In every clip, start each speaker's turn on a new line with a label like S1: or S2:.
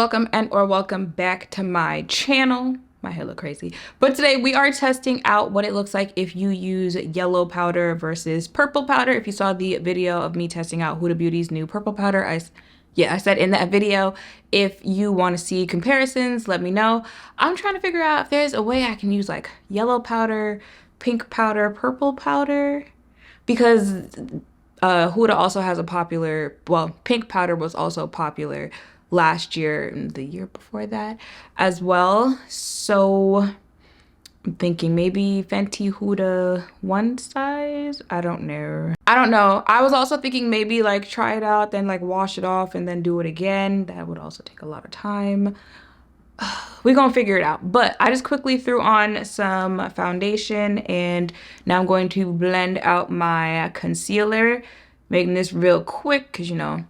S1: welcome back to my channel. My hair look crazy, but today we are testing out what it looks like if you use yellow powder versus purple powder. If you saw the video of me testing out Huda Beauty's new purple powder, I said in that video, if you want to see comparisons, let me know. I'm trying to figure out if there's a way I can use like yellow powder, pink powder, purple powder, because Huda also has a popular, well, pink powder was also popular last year and the year before that as well. So I'm thinking maybe Fenty Huda one size. I don't know. I was also thinking maybe like try it out, then like wash it off and then do it again. That would also take a lot of time. We're gonna figure it out. But I just quickly threw on some foundation and now I'm going to blend out my concealer, making this real quick because, you know,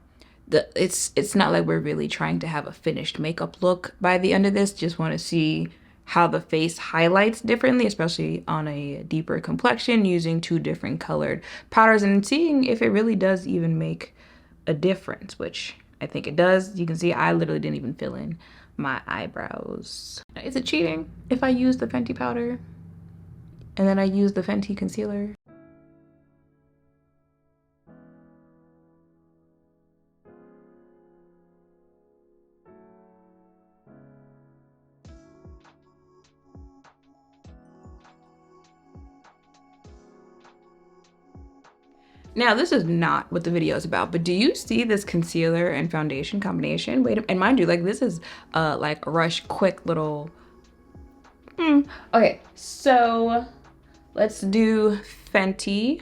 S1: it's not like we're really trying to have a finished makeup look by the end of this. Just want to see how the face highlights differently, especially on a deeper complexion, using two different colored powders and seeing if it really does even make a difference, which I think it does. You can see I literally didn't even fill in my eyebrows. Is it cheating if I use the Fenty powder and then I use the Fenty concealer? Now, this is not what the video is about, but do you see this concealer and foundation combination? Wait, and mind you, like this is like a rush quick little, Okay, so let's do Fenty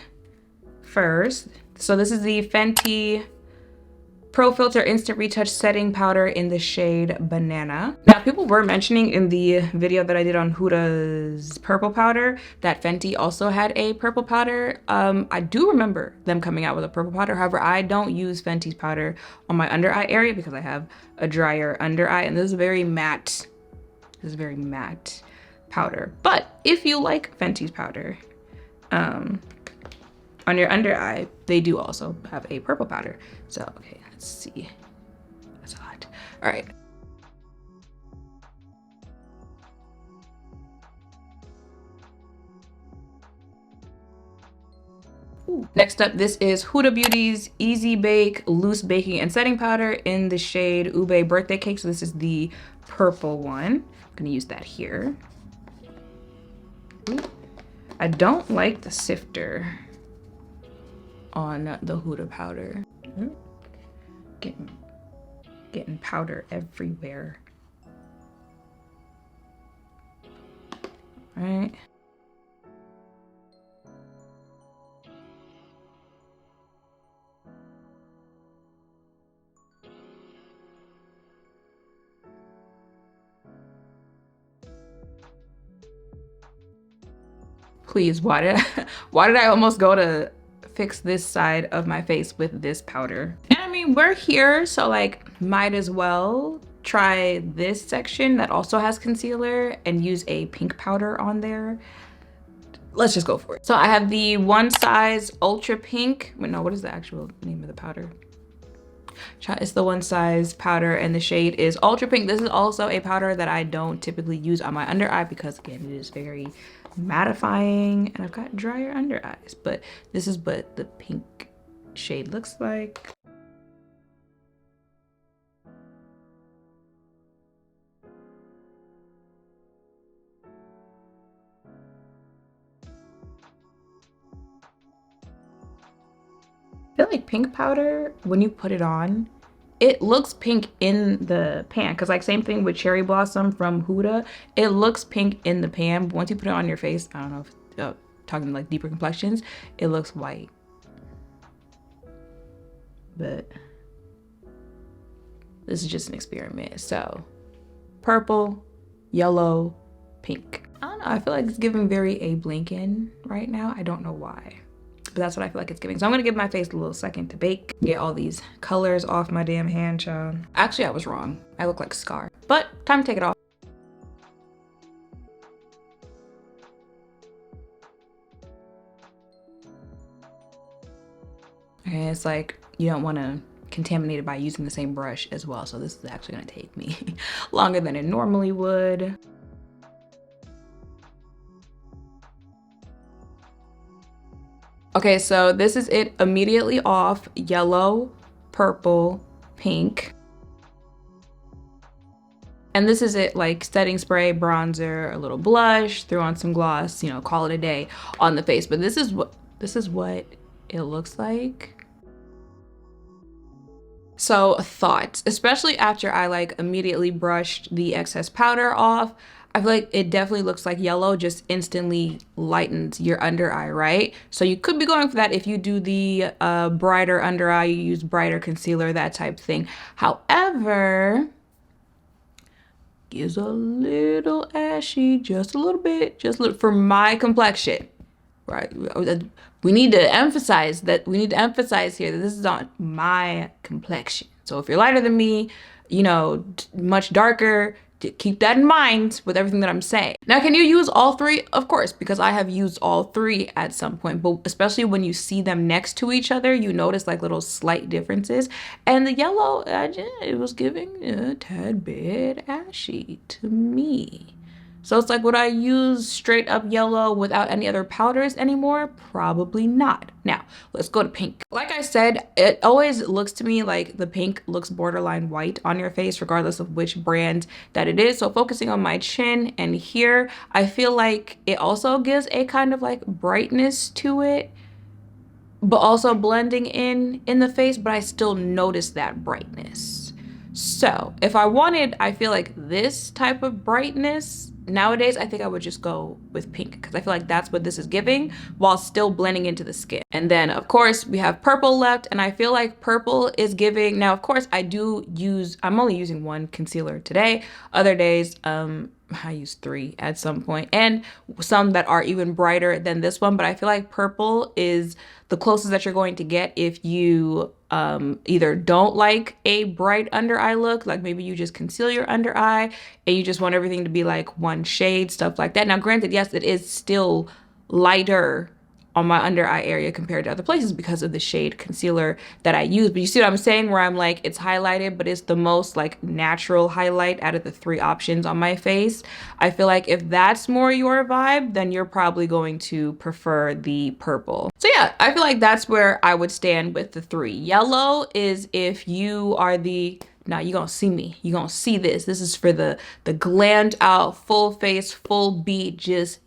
S1: first. So this is the Fenty Pro Filt'r Instant Retouch Setting Powder in the shade Banana. Now, people were mentioning in the video that I did on Huda's purple powder that Fenty also had a purple powder. I do remember them coming out with a purple powder. However, I don't use Fenty's powder on my under eye area because I have a drier under eye, and this is very matte. This is very matte powder. But if you like Fenty's powder, on your under eye, they do also have a purple powder. So, okay, let's see. That's a lot. All right. Ooh. Next up, this is Huda Beauty's Easy Bake Loose Baking and Setting Powder in the shade Ube Birthday Cake. So this is the purple one. I'm gonna use that here. Ooh. I don't like the sifter on the Huda powder. Getting powder everywhere. All right. Please, why did I almost go to fix this side of my face with this powder? And I mean, we're here, so like might as well try this section that also has concealer and use a pink powder on there. Let's just go for it. So I have the One Size Ultra Pink. Wait, no, what is the actual name of the powder? It's the One Size powder and the shade is Ultra Pink. This is also a powder that I don't typically use on my under eye because again, it is very mattifying and I've got drier under eyes, but this is what the pink shade looks like. I feel like pink powder, when you put it on, it looks pink in the pan, because like same thing with Cherry Blossom from Huda, it looks pink in the pan, but once you put it on your face, I don't know if talking like deeper complexions, it looks white. But this is just an experiment. So purple, yellow, pink. I don't know, I feel like it's giving very Abe Lincoln right now. I don't know why, but that's what I feel like it's giving. So I'm gonna give my face a little second to bake, get all these colors off my damn hand, child. Actually, I was wrong. I look like Scar, but time to take it off. Okay, it's like you don't want to contaminated by using the same brush as well. So this is actually gonna take me longer than it normally would. Okay, so this is it immediately off: yellow, purple, pink. And this is it, like setting spray, bronzer, a little blush, throw on some gloss, you know, call it a day on the face. But this is what it looks like. So thoughts, especially after I like immediately brushed the excess powder off, I feel like it definitely looks like yellow just instantly lightens your under eye, right? So you could be going for that if you do the brighter under eye, you use brighter concealer, that type of thing. However, gives a little ashy, just a little bit, just a little, for my complexion, right? We need to emphasize that, we need to emphasize here that this is on my complexion. So if you're lighter than me, you know, much darker, keep that in mind with everything that I'm saying. Now, can you use all three? Of course, because I have used all three at some point, but especially when you see them next to each other, you notice like little slight differences. And the yellow, it was giving a tad bit ashy to me. So it's like, would I use straight up yellow without any other powders anymore? Probably not. Now, let's go to pink. Like I said, it always looks to me like the pink looks borderline white on your face, regardless of which brand that it is. So focusing on my chin and here, I feel like it also gives a kind of like brightness to it, but also blending in the face, but I still notice that brightness. So if I wanted, I feel like this type of brightness, nowadays, I think I would just go with pink because I feel like that's what this is giving while still blending into the skin. And then of course we have purple left, and I feel like purple is giving, now of course I'm only using one concealer today. Other days, I use 3 at some point, and some that are even brighter than this one, but I feel like purple is the closest that you're going to get if you either don't like a bright under eye look, like maybe you just conceal your under eye and you just want everything to be like one shade, stuff like that. Now granted, yes, it is still lighter on my under eye area compared to other places because of the shade concealer that I use. But you see what I'm saying, where I'm like, it's highlighted, but it's the most like natural highlight out of the 3 options on my face. I feel like if that's more your vibe, then you're probably going to prefer the purple. So yeah, I feel like that's where I would stand with the 3. Yellow is if you are now you're gonna see me, you're gonna see this. This is for the glammed out, full face, full beat, just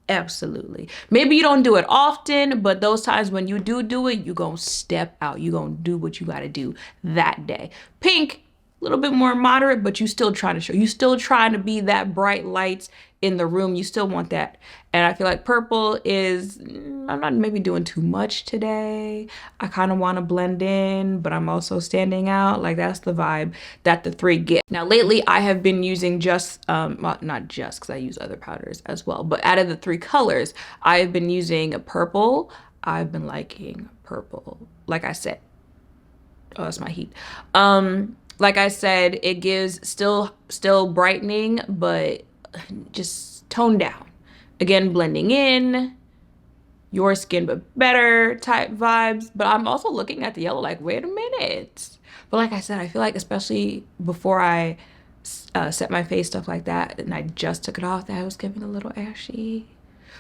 S1: absolutely. Maybe you don't do it often, but those times when you do it, you gonna step out. You gonna do what you gotta do that day. Pink, a little bit more moderate, but you still trying to show. You still trying to be that bright lights in the room. You still want that. And I feel like purple is, I'm not maybe doing too much today. I kind of want to blend in, but I'm also standing out. Like that's the vibe that the 3 get. Now lately I have been using well, not just because I use other powders as well, but out of the 3 colors, I've been using purple. I've been liking purple. Like I said, oh, that's my heat. Like I said, it gives still brightening, but just toned down. Again, blending in, your skin but better type vibes. But I'm also looking at the yellow like, wait a minute. But like I said, I feel like especially before I set my face, stuff like that, and I just took it off, that was giving a little ashy.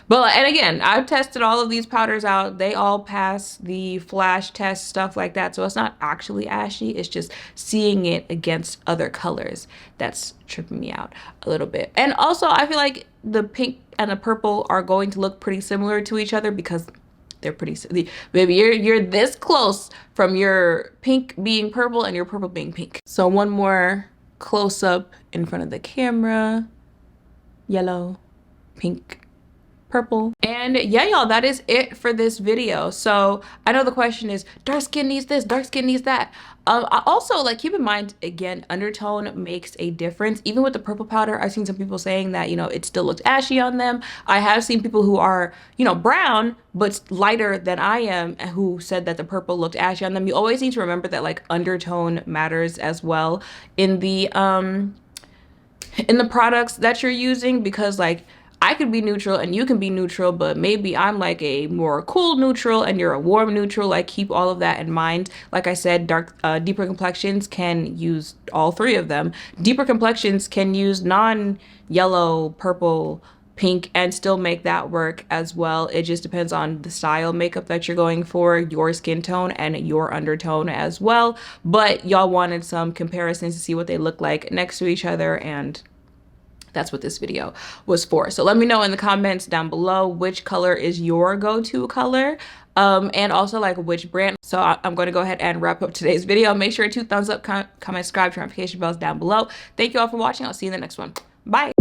S1: But, and again, I've tested all of these powders out. They all pass the flash test, stuff like that. So it's not actually ashy. It's just seeing it against other colors that's tripping me out a little bit. And also, I feel like the pink and the purple are going to look pretty similar to each other because they're pretty, maybe you're this close from your pink being purple and your purple being pink. So one more close up in front of the camera. Yellow, pink, purple. And yeah, y'all, that is it for this video. So I know the question is, dark skin needs this, dark skin needs that. I also, like, keep in mind, again, undertone makes a difference. Even with the purple powder, I've seen some people saying that, you know, it still looks ashy on them. I have seen people who are, you know, brown, but lighter than I am, who said that the purple looked ashy on them. You always need to remember that, like, undertone matters as well in the products that you're using, because, like, I could be neutral and you can be neutral, but maybe I'm like a more cool neutral and you're a warm neutral. Like, keep all of that in mind. Like I said, deeper complexions can use all three of them. Deeper complexions can use non-yellow, purple, pink, and still make that work as well. It just depends on the style makeup that you're going for, your skin tone, and your undertone as well. But y'all wanted some comparisons to see what they look like next to each other, and that's what this video was for. So let me know in the comments down below which color is your go-to color, and also like which brand. So I'm going to go ahead and wrap up today's video. Make sure to thumbs up, comment, subscribe, turn notification bells down below. Thank you all for watching. I'll see you in the next one. Bye.